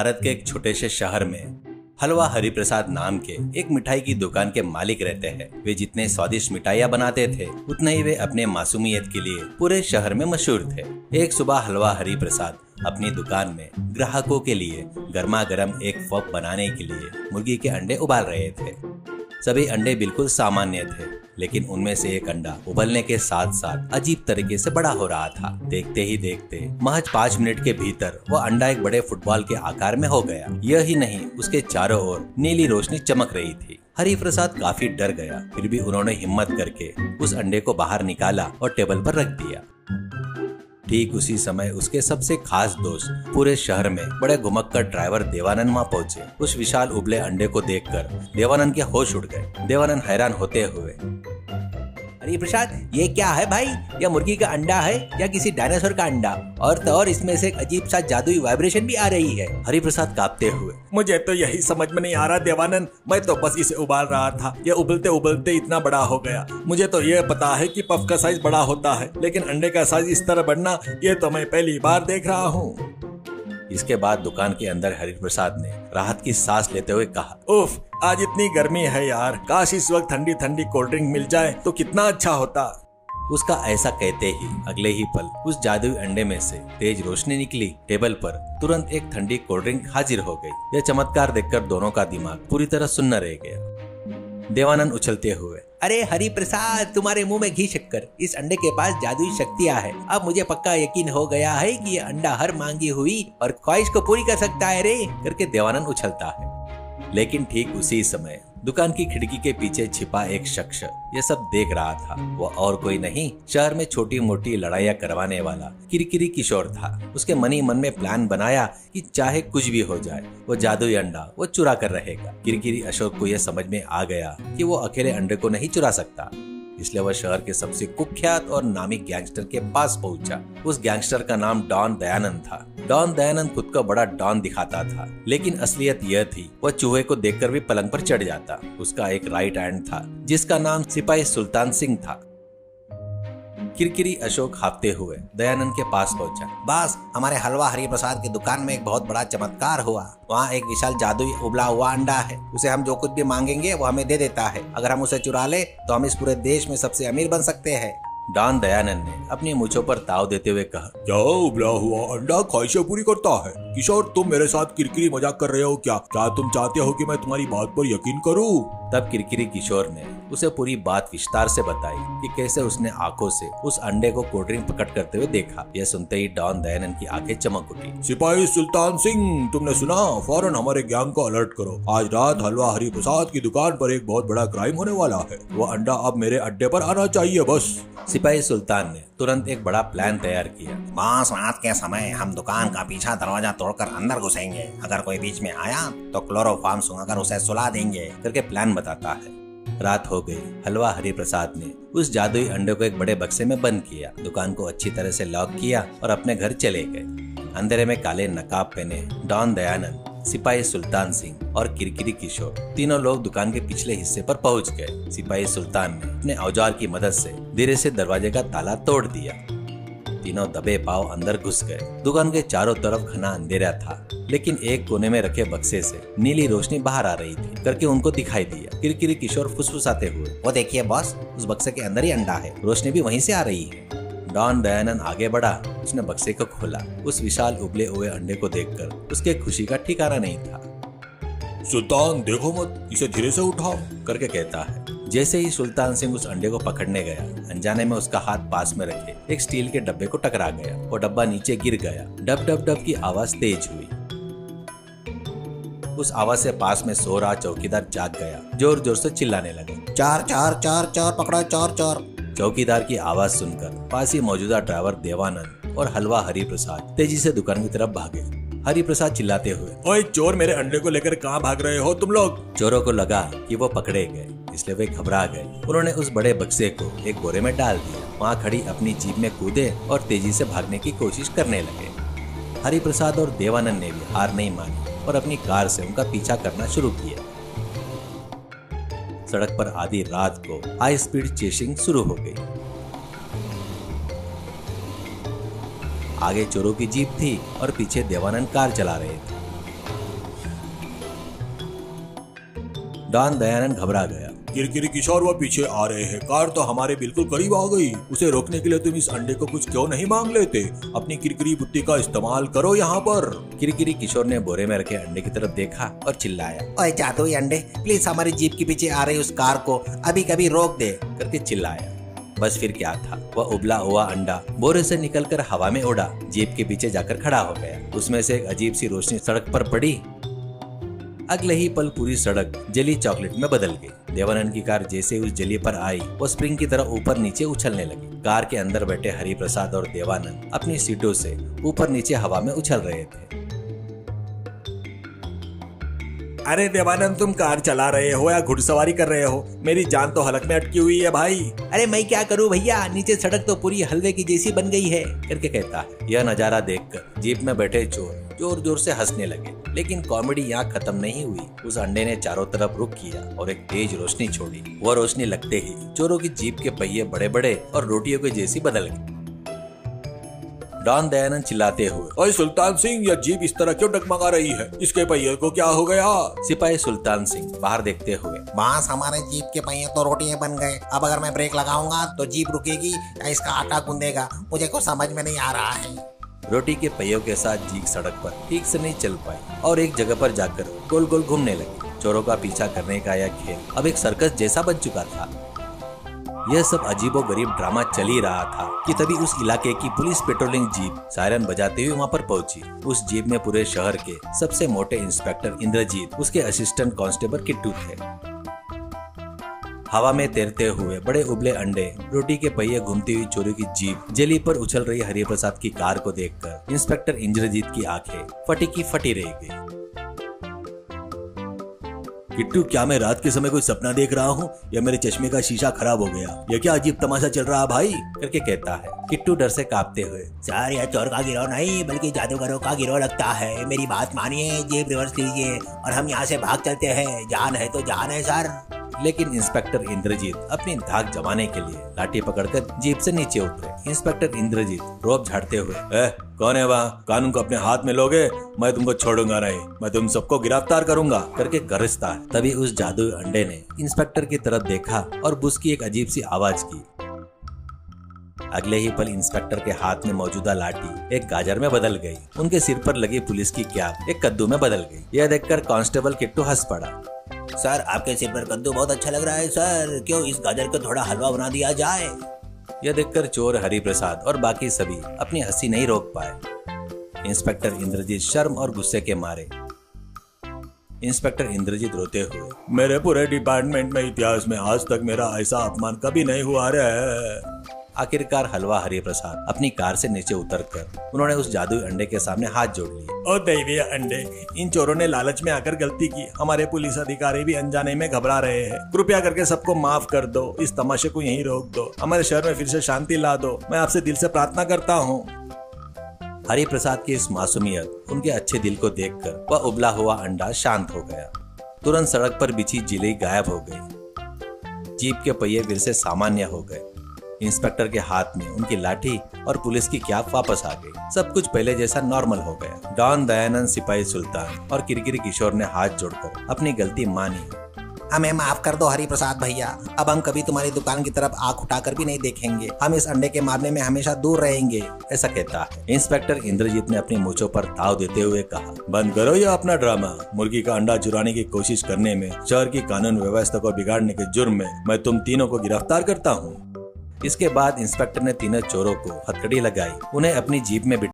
भारत के एक छोटे से शहर में हलवा हरिप्रसाद नाम के एक मिठाई की दुकान के मालिक रहते हैं। वे जितने स्वादिष्ट मिठाइयाँ बनाते थे उतने ही वे अपने मासूमियत के लिए पूरे शहर में मशहूर थे। एक सुबह हलवा हरिप्रसाद अपनी दुकान में ग्राहकों के लिए गर्मा गर्म एक पफ बनाने के लिए मुर्गी के अंडे उबाल रहे थे। सभी अंडे बिल्कुल सामान्य थे, लेकिन उनमें से एक अंडा उबलने के साथ साथ अजीब तरीके से बड़ा हो रहा था। देखते ही देखते महज 5 मिनट के भीतर वो अंडा एक बड़े फुटबॉल के आकार में हो गया। यही नहीं, उसके चारों ओर नीली रोशनी चमक रही थी। हरिप्रसाद काफी डर गया, फिर भी उन्होंने हिम्मत करके उस अंडे को बाहर निकाला और टेबल पर रख दिया। ठीक उसी समय उसके सबसे खास दोस्त पूरे शहर में बड़े घुमक्कड़ ड्राइवर देवानंद वहाँ पहुँचे। उस विशाल उबले अंडे को देखकर देवानंद के होश उड़ गए। देवानंद हैरान होते हुए, हरिप्रसाद, ये क्या है भाई? यह मुर्गी का अंडा है या किसी डायनासोर का अंडा? और तो और इसमें से एक अजीब सा जादुई वाइब्रेशन भी आ रही है। हरिप्रसाद कांपते हुए, मुझे तो यही समझ में नहीं आ रहा देवानंद, मैं तो बस इसे उबाल रहा था, यह उबलते उबलते इतना बड़ा हो गया। मुझे तो यह पता है कि पफ का साइज बड़ा होता है, लेकिन अंडे का साइज इस तरह बढ़ना ये तो मैं पहली बार देख रहा हूँ। इसके बाद दुकान के अंदर हरिप्रसाद ने राहत की सांस लेते हुए कहा, उफ, आज इतनी गर्मी है यार, काश इस वक्त ठंडी ठंडी कोल्ड ड्रिंक मिल जाए तो कितना अच्छा होता। उसका ऐसा कहते ही अगले ही पल उस जादुई अंडे में से तेज रोशनी निकली। टेबल पर तुरंत एक ठंडी कोल्ड ड्रिंक हाजिर हो गई। यह चमत्कार देखकर दोनों का दिमाग पूरी तरह सुन्न रह गया। देवानंद उछलते हुए, अरे हरिप्रसाद, तुम्हारे मुंह में घी शक्कर, इस अंडे के पास जादुई शक्तियां हैं। अब मुझे पक्का यकीन हो गया है कि ये अंडा हर मांगी हुई और ख्वाहिश को पूरी कर सकता है रे, करके देवानंद उछलता है। लेकिन ठीक उसी समय दुकान की खिड़की के पीछे छिपा एक शख्स ये सब देख रहा था। वो और कोई नहीं, शहर में छोटी मोटी लड़ाइयाँ करवाने वाला किरकिरी किशोर था। उसके मन ही मन में प्लान बनाया कि चाहे कुछ भी हो जाए वो जादुई अंडा वो चुरा कर रहेगा। किरकिरी अशोक को यह समझ में आ गया कि वो अकेले अंडे को नहीं चुरा सकता, इसलिए वह शहर के सबसे कुख्यात और नामी गैंगस्टर के पास पहुंचा। उस गैंगस्टर का नाम डॉन दयानंद था। डॉन दयानंद खुद को बड़ा डॉन दिखाता था, लेकिन असलियत यह थी वह चूहे को देखकर भी पलंग पर चढ़ जाता। उसका एक राइट हैंड था जिसका नाम सिपाही सुल्तान सिंह था। किरकिरी अशोक हाफते हुए दयानंद के पास पहुंचा। बस, हमारे हलवा हरिप्रसाद की दुकान में एक बहुत बड़ा चमत्कार हुआ। वहाँ एक विशाल जादुई उबला हुआ अंडा है। उसे हम जो कुछ भी मांगेंगे वो हमें दे देता है। अगर हम उसे चुरा ले तो हम इस पूरे देश में सबसे अमीर बन सकते हैं। डॉन दयानंद ने अपनी मूंछों पर ताव देते हुए कहा, क्या उबला हुआ अंडा ख्वाहिशें पूरी करता है? किशोर, तुम मेरे साथ किरकिरी मजाक कर रहे हो क्या? क्या तुम चाहते हो कि मैं तुम्हारी बात पर यकीन करूं? तब किरकिरी किशोर ने उसे पूरी बात विस्तार से बताई कि कैसे उसने आंखों से उस अंडे को कोल्ड ड्रिंक पकड़ करते हुए देखा। यह सुनते ही डॉन दयानंद की आंखें चमक उठी। सिपाही सुल्तान सिंह, तुमने सुना? फौरन हमारे गैंग को अलर्ट करो। आज रात हलवा हरिप्रसाद की दुकान पर एक बहुत बड़ा क्राइम होने वाला है। वो अंडा अब मेरे अड्डे पर आना चाहिए बस। सिपाही सुल्तान ने तुरंत एक बड़ा प्लान तैयार किया। बस, रात के समय हम दुकान का पीछा दरवाजा तोड़कर अंदर घुसेंगे। अगर कोई बीच में आया तो क्लोरोफॉर्म सुनाकर उसे सुला देंगे, करके प्लान बताता है। रात हो गई। हलवा हरिप्रसाद ने उस जादुई अंडे को एक बड़े बक्से में बंद किया, दुकान को अच्छी तरह से लॉक किया और अपने घर चले गए। अंधेरे में काले नकाब पहने डॉन दयानंद, सिपाही सुल्तान सिंह और किरकिरी किशोर तीनों लोग दुकान के पिछले हिस्से पर पहुंच गए। सिपाही सुल्तान ने अपने औजार की मदद से धीरे से दरवाजे का ताला तोड़ दिया। तीनों दबे पांव अंदर घुस गए। दुकान के चारों तरफ घना अंधेरा था, लेकिन एक कोने में रखे बक्से से नीली रोशनी बाहर आ रही थी करके उनको दिखाई दिया। किरकिरी किशोर फुसफुसाते हुए, वो देखिए बॉस, उस बक्से के अंदर ही अंडा है। रोशनी भी वहीं से आ रही है। डॉन दयानंद आगे बढ़ा। उसने बक्से को खोला। उस विशाल उबले हुए अंडे को देखकर उसके खुशी का ठिकाना नहीं था। सुल्तान, देखो मत, इसे धीरे से उठाओ, करके कहता है। जैसे ही सुल्तान सिंह उस अंडे को पकड़ने गया, अनजाने में उसका हाथ पास में रखे एक स्टील के डब्बे को टकरा गया। वो डब्बा नीचे गिर गया। डब डब डब की आवाज तेज हुई। उस आवाज से पास में सो रहा चौकीदार जाग गया। जोर जोर से चिल्लाने लगे, चार चार चार चार पकड़ो, चार चार। चौकीदार की आवाज सुनकर पास ही मौजूदा ड्राइवर देवानंद और हलवा हरिप्रसाद तेजी से दुकान की तरफ भागे। हरिप्रसाद चिल्लाते हुए, ओए चोर, मेरे अंडे को लेकर कहाँ भाग रहे हो तुम लोग? चोरों को लगा कि वो पकड़े गए, इसलिए वे घबरा गए। उन्होंने उस बड़े बक्से को एक बोरे में डाल दिया। वहाँ खड़ी अपनी जीप में कूदे और तेजी से भागने की कोशिश करने लगे। हरिप्रसाद और देवानंद ने भी हार नहीं मानी और अपनी कार से उनका पीछा करना शुरू किया। सड़क पर आधी रात को हाई स्पीड चेसिंग शुरू हो गई। आगे चोरों की जीप थी और पीछे देवानंद कार चला रहे थे। डॉन दयानंद घबरा गया। किरकिरी किशोर वो पीछे आ रहे हैं, कार तो हमारे बिल्कुल करीब आ गई। उसे रोकने के लिए तुम इस अंडे को कुछ क्यों नहीं मांग लेते? अपनी किरकिरी बुद्धि का इस्तेमाल करो यहाँ पर। किरकिरी किशोर ने बोरे में रखे अंडे की तरफ देखा और चिल्लाया, ओए जादुई अंडे, प्लीज हमारी जीप के पीछे आ रही उस कार को अभी कभी रोक दे करके चिल्लाया। बस फिर क्या था, वह उबला हुआ अंडा बोरे से निकलकर हवा में उड़ा, जीप के पीछे जाकर खड़ा हो गया। उसमें से एक अजीब सी रोशनी सड़क पर पड़ी। अगले ही पल पूरी सड़क जली चॉकलेट में बदल गई। देवानंद की कार जैसे उस जली पर आई, वो स्प्रिंग की तरह ऊपर नीचे उछलने लगी। कार के अंदर बैठे हरिप्रसाद और देवानंद अपनी सीटों से ऊपर नीचे हवा में उछल रहे थे। अरे देवानंद, तुम कार चला रहे हो या घुड़सवारी कर रहे हो? मेरी जान तो हलक में अटकी हुई है भाई। अरे मैं क्या करूं भैया, नीचे सड़क तो पूरी हलवे की जैसी बन गई है करके कहता है। यह नजारा देखकर जीप में बैठे चोर जोर जोर से हंसने लगे, लेकिन कॉमेडी यहाँ खत्म नहीं हुई। उस अंडे ने चारों तरफ रुख किया और एक तेज रोशनी छोड़ी। वह रोशनी लगते ही चोरों की जीप के पहिए बड़े बड़े और रोटियों के जैसी बदल गए। डॉन दयानंद चिल्लाते हुए, ओए सुल्तान सिंह, यह जीप इस तरह क्यों डगमगा रही है? इसके पहिए को क्या हो गया? सिपाही सुल्तान सिंह बाहर देखते हुए, बॉस, हमारे जीप के पहिए तो रोटियां बन गए। अब अगर मैं ब्रेक लगाऊंगा तो जीप रुकेगी या इसका आटा गूंदेगा? मुझे कुछ समझ में नहीं आ रहा है। रोटी के पहियों के साथ जीप सड़क पर ठीक से नहीं चल पाई और एक जगह पर जाकर गोल गोल घूमने लगी। चोरों का पीछा करने का यह खेल अब एक सर्कस जैसा बन चुका था। यह सब अजीबो गरीब ड्रामा चल ही रहा था कि तभी उस इलाके की पुलिस पेट्रोलिंग जीप सायरन बजाते हुए वहां पर पहुंची। उस जीप में पूरे शहर के सबसे मोटे इंस्पेक्टर इंद्रजीत, उसके असिस्टेंट कांस्टेबल किट्टू थे। हवा में तैरते हुए बड़े उबले अंडे, रोटी के पहिए, घूमती हुई चोरी की जीप, जली पर उछल रही हरिप्रसाद की कार को देखकर इंस्पेक्टर इंद्रजीत की आंखें फटी की फटी रह गई। किट्टू, क्या मैं रात के समय कोई सपना देख रहा हूँ या मेरे चश्मे का शीशा खराब हो गया? यह क्या अजीब तमाशा चल रहा है भाई करके कहता है किट्टू डर से कांपते हुए। सर, यह चोर का गिरोह नहीं बल्कि जादूगरों का गिरोह लगता है। मेरी बात मानिए, जीप रिवर्स लीजिए और हम यहाँ से भाग चलते हैं। जान है तो जान है सर। लेकिन इंस्पेक्टर इंद्रजीत अपनी धाक जमाने के लिए लाठी पकड़कर जीप से नीचे उतरे। इंस्पेक्टर इंद्रजीत रोब झाड़ते हुए, कौन है वहाँ? कानून को अपने हाथ में लोगे? मैं तुमको छोड़ूंगा नहीं, मैं तुम सबको गिरफ्तार करूंगा करके गरजता है। तभी उस जादुई अंडे ने इंस्पेक्टर की तरफ देखा और बुस की एक अजीब सी आवाज की। अगले ही पल इंस्पेक्टर के हाथ में मौजूदा लाठी एक गाजर में बदल गई। उनके सिर पर लगी पुलिस की कैप एक कद्दू में बदल गई। यह देखकर कांस्टेबल किट्टू हंस पड़ा। सर, आपके सिर पर कद्दू बहुत अच्छा लग रहा है सर। क्यों इस गाजर को थोड़ा हलवा बना दिया जाए? यह देखकर चोर हरिप्रसाद और बाकी सभी अपनी हंसी नहीं रोक पाए। इंस्पेक्टर इंद्रजीत शर्म और गुस्से के मारे। इंस्पेक्टर इंद्रजीत रोते हुए, मेरे पूरे डिपार्टमेंट में इतिहास में आज तक मेरा ऐसा अपमान कभी नहीं हुआ रे। आखिरकार हलवा हरिप्रसाद अपनी कार से नीचे उतरकर उन्होंने उस जादुई अंडे के सामने हाथ जोड़ लिए। ओ दैवीय अंडे, इन चोरों ने लालच में आकर गलती की। हमारे पुलिस अधिकारी भी अनजाने में घबरा रहे हैं। कृपया करके सबको माफ कर दो। इस तमाशे को यहीं रोक दो। हमारे शहर में फिर से शांति ला दो। मैं आपसे दिल से प्रार्थना करता हूँ। हरिप्रसाद की इस मासूमियत, उनके अच्छे दिल को देखकर वह उबला हुआ अंडा शांत हो गया। तुरंत सड़क पर बिछी जिलेबी गायब हो गई। जीप के पहिए फिर से सामान्य हो गए। इंस्पेक्टर के हाथ में उनकी लाठी और पुलिस की कैप वापस आ गई। सब कुछ पहले जैसा नॉर्मल हो गया। डॉन दयानंद, सिपाही सुल्तान और किरकिरी किशोर ने हाथ जोड़कर अपनी गलती मानी। हमें माफ कर दो हरिप्रसाद भैया। अब हम कभी तुम्हारी दुकान की तरफ आंख उठाकर भी नहीं देखेंगे। हम इस अंडे के मामले में हमेशा दूर रहेंगे, ऐसा कहता है। इंस्पेक्टर इंद्रजीत ने अपनी मूंछों पर ताव देते हुए कहा, बंद करो ये अपना ड्रामा। मुर्गी का अंडा चुराने की कोशिश करने में, शहर की कानून व्यवस्था को बिगाड़ने के जुर्म में मैं तुम तीनों को गिरफ्तार करता हूँ। इसके बाद इंस्पेक्टर ने तीनों चोरों को हथकड़ी लगाई, उन्हें अपनी जीप में